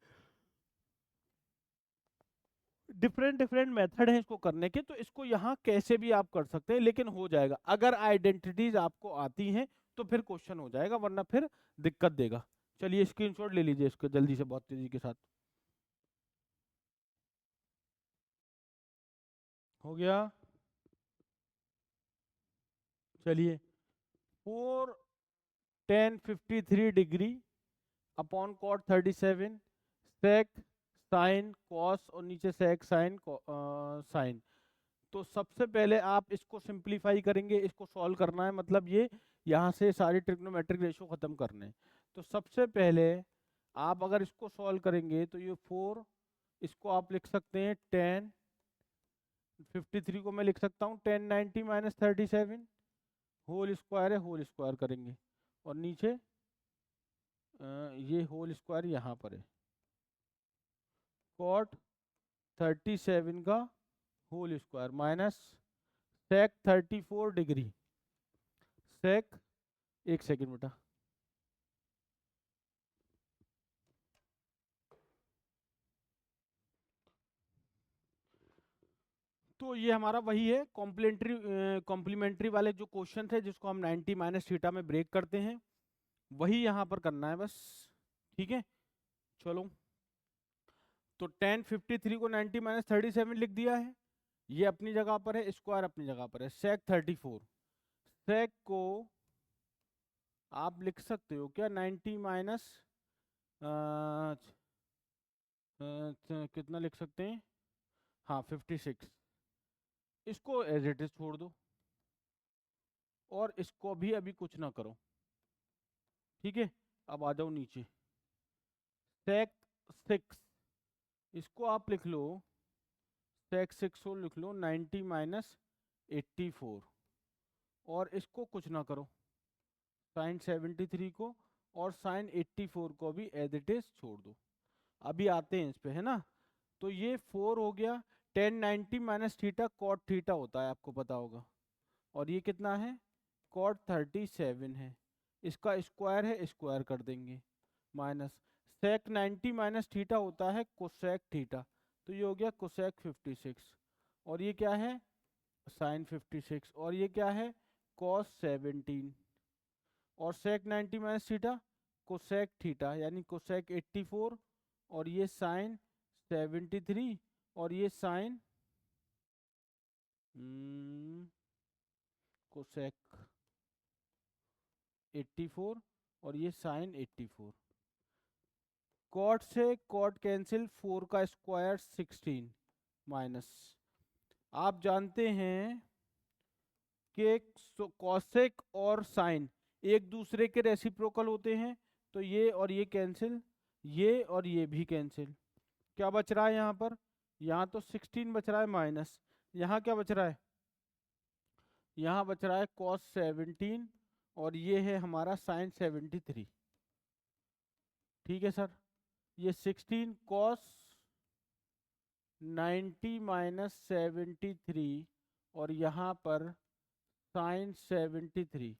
डिफरेंट डिफरेंट मेथड हैं इसको करने के, तो इसको यहाँ कैसे भी आप कर सकते हैं, लेकिन हो जाएगा अगर आइडेंटिटीज आपको आती हैं तो फिर क्वेश्चन हो जाएगा, वरना फिर दिक्कत देगा। चलिए स्क्रीनशॉट ले लीजिए इसको जल्दी से, बहुत तेजी के साथ। हो गया, चलिए 4 tan 53 डिग्री अपॉन कॉट 37 सेक साइन कॉस और नीचे सेक साइन साइन। तो सबसे पहले आप इसको सिंप्लीफाई करेंगे, इसको सॉल्व करना है, मतलब ये यहाँ से सारी ट्रिग्नोमेट्रिक रेशियो खत्म करने हैं। तो सबसे पहले आप अगर इसको सॉल्व करेंगे तो ये 4, इसको आप लिख सकते हैं tan 53 को मैं लिख सकता हूँ tan 90 माइनस 37 होल स्क्वायर है, होल स्क्वायर करेंगे, और नीचे ये होल स्क्वायर यहाँ पर है, कॉट 37 का whole square minus sec 34 degree, sec, एक सेकेंड बेटा, तो ये हमारा वही है कॉम्प्लीमेंट्री वाले जो क्वेश्चन थे जिसको हम 90 माइनस थीटा में ब्रेक करते हैं, वही यहाँ पर करना है बस। ठीक है, चलो, तो tan 53 को 90 माइनस 37 लिख दिया है, ये अपनी जगह पर है, स्क्वायर अपनी जगह पर है, सेक 34, सेक को आप लिख सकते हो क्या 90 माइनस कितना लिख सकते हैं, हाँ 56, इसको एज इट इज छोड़ दो और इसको भी अभी कुछ ना करो। ठीक है, अब आ जाओ नीचे, सेक 6, इसको आप लिख लो, सेक 6 को लिख लो 90 माइनस 84 और इसको कुछ ना करो, साइन 73 को और साइन 84 को भी एज इट इज छोड़ दो। अभी आते हैं इस पे, है ना, तो ये 4 हो गया, 1090 माइनस थीटा कॉट थीटा होता है, आपको पता होगा, और ये कितना है, कॉट 37 है, इसका स्क्वायर है, स्क्वायर कर देंगे, माइनस सेक 90 माइनस थीटा होता है कोसेक थीटा, तो ये हो गया कोसेक 56, और ये क्या है, साइन 56, और ये क्या है, कॉस 17, और सेक 90 माइनस थीटा कोसेक थीटा यानी कोसेक 84, और ये साइन 73, और ये साइन कोसेक 84, और ये साइन 84, कॉट से कॉट कैंसिल, 4 का स्क्वायर 16 माइनस, आप जानते हैं कि कॉसेक और साइन एक दूसरे के रेसिप्रोकल होते हैं, तो ये और ये कैंसिल, ये और ये भी कैंसिल, क्या बच रहा है यहाँ पर, यहाँ तो 16 बच रहा है माइनस, यहाँ क्या बच रहा है, यहाँ बच रहा है कॉस 17, और ये है हमारा साइन 73। ठीक है सर, ये 16 कॉस 90 माइनस 73 और यहाँ पर साइन 73,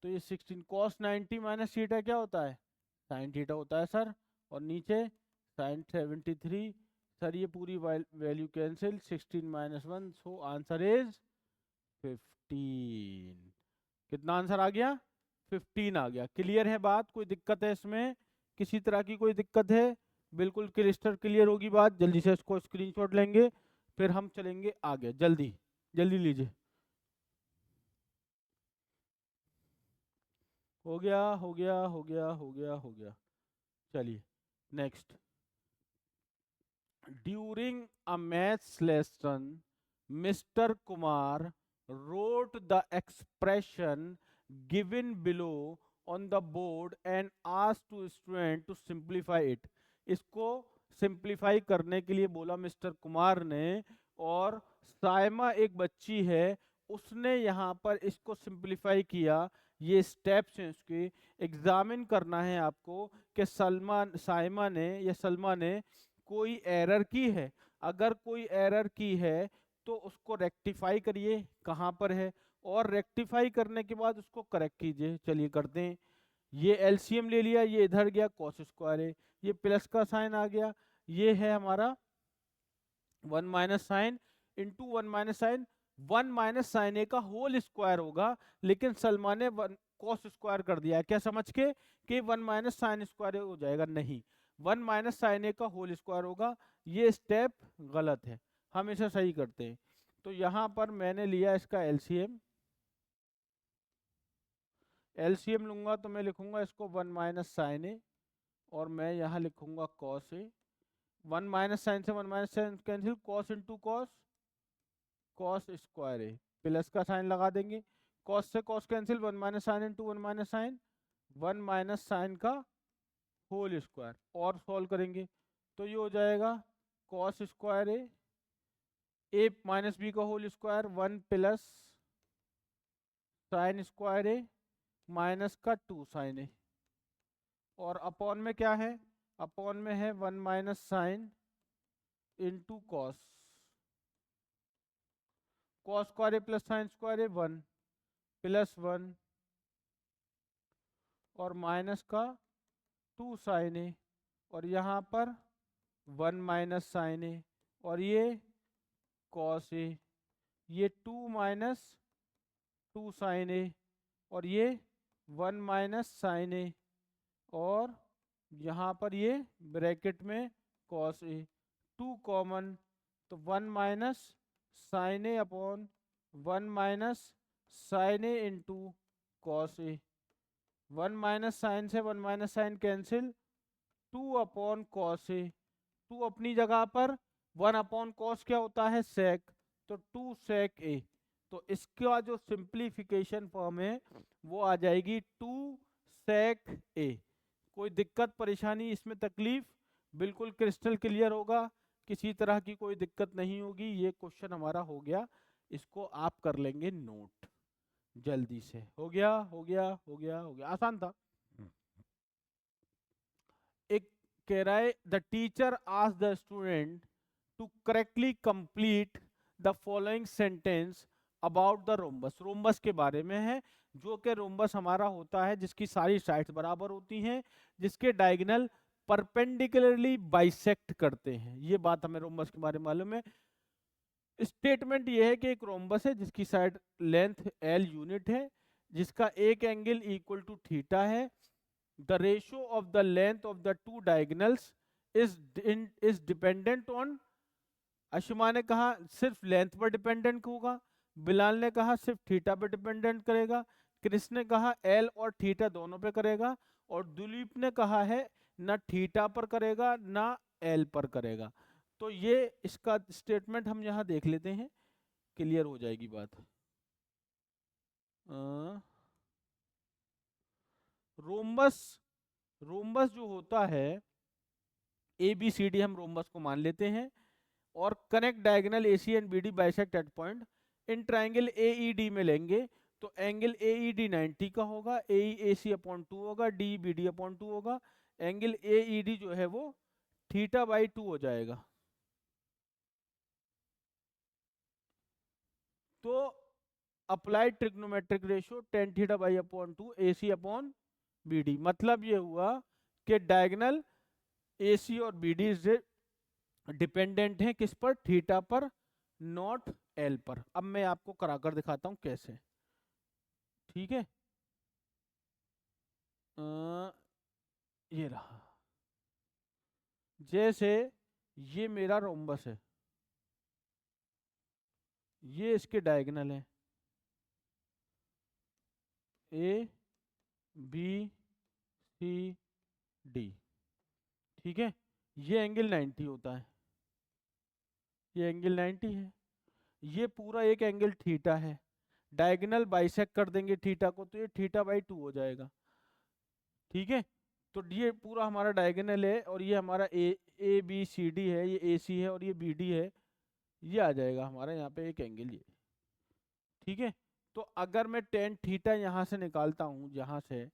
तो ये 16 कॉस 90 माइनस थीटा क्या होता है, साइन थीटा होता है सर, और नीचे साइन 73, सर ये पूरी value cancel, 16 minus 1, so answer is 15। कितना आंसर आ गया, 15 आ गया। क्लियर है बात, कोई दिक्कत है इसमें, किसी तरह की कोई दिक्कत है, बिल्कुल क्रिस्टल क्लियर होगी बात, जल्दी से इसको स्क्रीनशॉट लेंगे, फिर हम चलेंगे आगे, जल्दी जल्दी लीजिए, हो गया हो गया हो गया हो गया हो गया, चलिए next, during a maths lesson mister Kumar wrote the expression given below on the board and asked to student to simplify it, इसको सिंप्लीफाई करने के लिए बोला मिस्टर कुमार ने, और साइमा एक बच्ची है, उसने यहाँ पर इसको सिंप्लीफाई किया, ये स्टेप्स हैं उसके, एग्जामिन करना है आपको कि साइमा ने या सलमा ने कोई एरर की है, अगर कोई एरर की है तो उसको रेक्टिफाई करिए कहाँ पर है, और रेक्टिफाई करने के बाद उसको करेक्ट कीजिए। चलिए करते हैं, ये एलसीएम ले लिया, ये इधर गया कॉस स्क्वायर है, ये प्लस का साइन आ गया, ये है हमारा 1 minus sine into 1 minus sine, 1 minus sine A का होल स्क्वायर होगा, लेकिन सलमान ने 1 कॉस स्क्वायर कर दिया है, क्या समझ के कि 1 माइनस साइन स्क्वायर हो जाएगा, नहीं, 1 माइनस साइन ए का होल स्क्वायर होगा, ये स्टेप गलत है, हम इसे सही करते हैं। तो यहाँ पर मैंने लिया इसका एलसीएम, एलसीएम लूंगा तो मैं लिखूंगा इसको 1 माइनस साइन ए, और मैं यहाँ लिखूंगा कॉस ए, 1 माइनस साइन से 1 minus sine cancel, cos into cos, cos square A, plus का साइन लगा देंगे, कॉस से cos cancel, 1 minus sine into 1 minus sine, 1 minus sine का होल स्क्वायर, और सॉल्व करेंगे तो ये हो जाएगा cos square A minus B का whole square, 1 plus sine square A minus का 2 साइन ए, और अपॉन में क्या है, अपॉन में है 1 minus sine into cos, cos square A plus sine square A 1 plus 1 और माइनस का 2 साइन ए, और यहाँ पर 1 माइनस साइन ए, और ये कॉस ए, ये 2 माइनस 2 साइन ए, और ये 1 माइनस साइन ए, और यहाँ पर ये ब्रैकेट में कॉस ए, 2 कॉमन, तो 1 minus sine A upon 1 minus sine A into cos A, 1 minus sine से 1 minus sine cancel, 2 upon cos A, 2 अपनी जगह पर, 1 अपॉन कॉस क्या होता है, सेक, तो 2 सेक ए, तो इसका जो सिंप्लीफिकेशन फॉर्म है वो आ जाएगी 2 सेक ए। कोई दिक्कत परेशानी इसमें, तकलीफ, बिल्कुल क्रिस्टल क्लियर होगा, किसी तरह की कोई दिक्कत नहीं होगी। ये क्वेश्चन हमारा हो गया, इसको आप कर लेंगे नोट जल्दी से। हो गया हो गया हो गया हो गया, आसान था। एक कह रहा है the teacher asked the student to correctly complete the following sentence about the rhombus, rhombus के बारे में है, जो कि रोम्बस हमारा होता है जिसकी सारी साइड्स बराबर होती हैं, जिसके डायगोनल परपेंडिकुलरली बाइसेक्ट करते हैं। ये बात हमें रोम्बस के बारे में मालूम है। स्टेटमेंट ये है कि एक रोम्बस है जिसकी साइड लेंथ एल यूनिट है, जिसका एक एंगल इक्वल टू थीटा है, the ratio of the length of the two diagonals is dependent on, अशुमा ने कहा सिर्फ लेंथ पर डिपेंडेंट होगा, बिलाल ने कहा सिर्फ थीटा पर डिपेंडेंट करेगा, क्रिस ने कहा एल और थीटा दोनों पे करेगा, और दुलीप ने कहा है ना थीटा पर करेगा ना एल पर करेगा। तो ये इसका स्टेटमेंट हम यहाँ देख लेते हैं, क्लियर हो जाएगी बात। रोम्बस, रोम्बस जो होता है ए बी सी डी, हम रोम्बस को मान लेते हैं, और connect diagonal A C and B D bisect at point in triangle A E D में लेंगे, तो एंगल ए ई डी 90 का होगा, ए ए सी अपॉन 2 होगा, डी बी डी अपॉन 2 होगा, एंगल ए ई डी जो है वो थीटा बाई 2 हो जाएगा। तो applied trigonometric ratio tan theta by upon 2 A C upon B D, मतलब ये हुआ कि डायगोनल ए सी और बी डी डिपेंडेंट है किस पर, थीटा पर, नॉट एल पर। अब मैं आपको कराकर दिखाता हूं कैसे, ठीक है। ये रहा, जैसे ये मेरा रोम्बस है, ये इसके डायगोनल है ए बी सी डी, ठीक है। ये एंगल 90 होता है, ये एंगल 90 है, ये पूरा एक एंगल थीटा है, डायगोनल बाइसेक्ट कर देंगे थीटा को, तो ये थीटा बाई 2 हो जाएगा, ठीक है। तो ये पूरा हमारा डायगोनल है, और ये हमारा ए बी सी डी है, ये ए सी है और ये बी डी है, ये आ जाएगा हमारा यहाँ पे एक एंगल ये, ठीक है। तो अगर मैं टेन थीटा यहाँ से निकालता हूँ, यहाँ से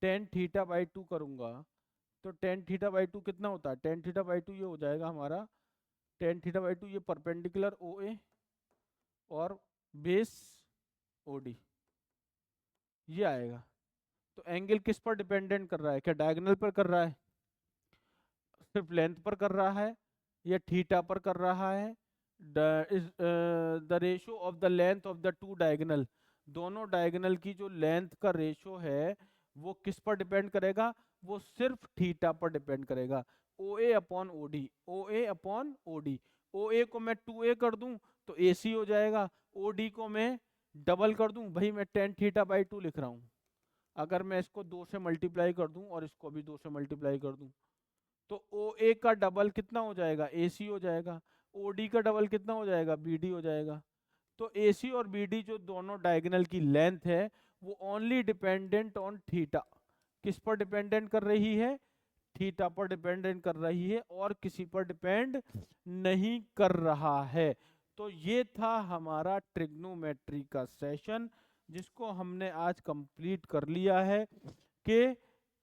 टेन थीटा बाई 2 करूँगा, तो टेन थीटा बाई 2 कितना होता है, टेन थीटा बाई 2 ये हो जाएगा हमारा, टेन थीटा बाई 2 ये परपेंडिकुलर ओ ए और बेस ओ डी, ये आएगा। तो एंगल किस पर डिपेंडेंट कर रहा है, क्या डायगोनल पर कर रहा है, सिर्फ लेंथ पर कर रहा है, या थीटा पर कर रहा है। The ratio of the length of the two diagonal, दोनों डायगोनल की जो लेंथ का रेशियो है वो किस पर डिपेंड करेगा, वो सिर्फ थीटा पर डिपेंड करेगा। ओ ए अपॉन ओ डी, ओ ए अपॉन ओ डी, ओ ए को मैं 2a कर दूं तो ए सी हो जाएगा, ओ डी को मैं डबल कर दूं, भाई मैं टेन थीटा बाई 2 लिख रहा हूँ, अगर मैं इसको 2 से मल्टीप्लाई कर दूं और इसको भी 2 से मल्टीप्लाई कर दूं, तो ओ ए का डबल कितना हो जाएगा, ए सी हो जाएगा, ओ डी का डबल कितना हो जाएगा, बी डी हो जाएगा। तो ए सी और बी डी जो दोनों डायगोनल की लेंथ है वो ओनली डिपेंडेंट ऑन थीटा, किस पर डिपेंडेंट कर रही है, थीटा पर डिपेंडेंट कर रही है, और किसी पर डिपेंड नहीं कर रहा है। तो ये था हमारा ट्रिग्नोमेट्री का सेशन, जिसको हमने आज कंप्लीट कर लिया है कि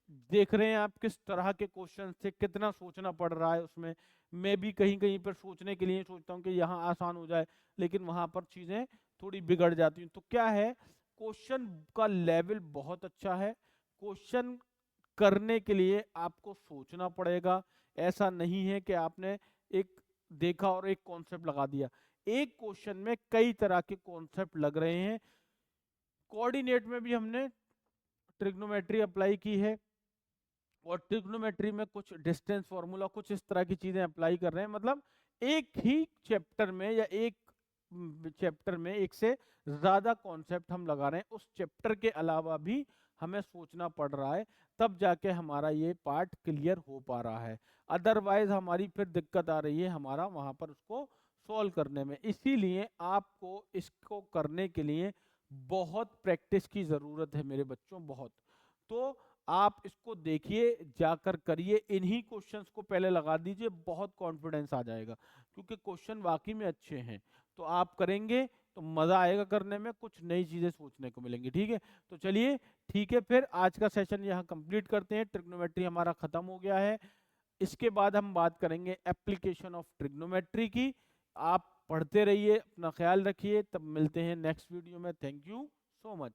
देख रहे हैं आप किस तरह के क्वेश्चन थे, कितना सोचना पड़ रहा है उसमें। मैं भी कहीं कहीं पर सोचने के लिए सोचता हूँ कि यहाँ आसान हो जाए, लेकिन वहां पर चीजें थोड़ी बिगड़ जाती हैं। तो क्या है, क्वेश्चन का लेवल बहुत अच्छा है। क्वेश्चन करने के लिए आपको सोचना पड़ेगा। ऐसा नहीं है कि आपने एक देखा और एक कॉन्सेप्ट लगा दिया। एक क्वेश्चन में कई तरह के कॉन्सेप्ट लग रहे हैं। कोऑर्डिनेट में भी हमने ट्रिग्नोमेट्री अप्लाई की है, और ट्रिग्नोमेट्री में कुछ डिस्टेंस फार्मूला, कुछ इस तरह की चीजें अप्लाई कर रहे हैं। मतलब एक ही चैप्टर में या एक चैप्टर में एक से ज्यादा कॉन्सेप्ट हम लगा रहे हैं। उस चैप्टर के अलावा भी हमें सोचना पड़ रहा है, तब जाके हमारा ये पार्ट क्लियर हो पा रहा है। अदरवाइज हमारी फिर दिक्कत आ रही है हमारा वहां पर उसको सॉल्व करने में। इसीलिए आपको इसको करने के लिए बहुत प्रैक्टिस की जरूरत है मेरे बच्चों, बहुत। तो आप इसको देखिए, जाकर करिए, इन्हीं क्वेश्चंस को पहले लगा दीजिए, बहुत कॉन्फिडेंस आ जाएगा, क्योंकि क्वेश्चन वाकई में अच्छे हैं। तो आप करेंगे तो मजा आएगा करने में, कुछ नई चीजें सोचने को मिलेंगी। ठीक है, तो चलिए ठीक है, फिर आज का सेशन यहाँ कंप्लीट करते हैं। ट्रिग्नोमेट्री हमारा खत्म हो गया है। इसके बाद हम बात करेंगे एप्लीकेशन ऑफ ट्रिग्नोमेट्री की। आप पढ़ते रहिए, अपना ख्याल रखिए, तब मिलते हैं नेक्स्ट वीडियो में। Thank you so much.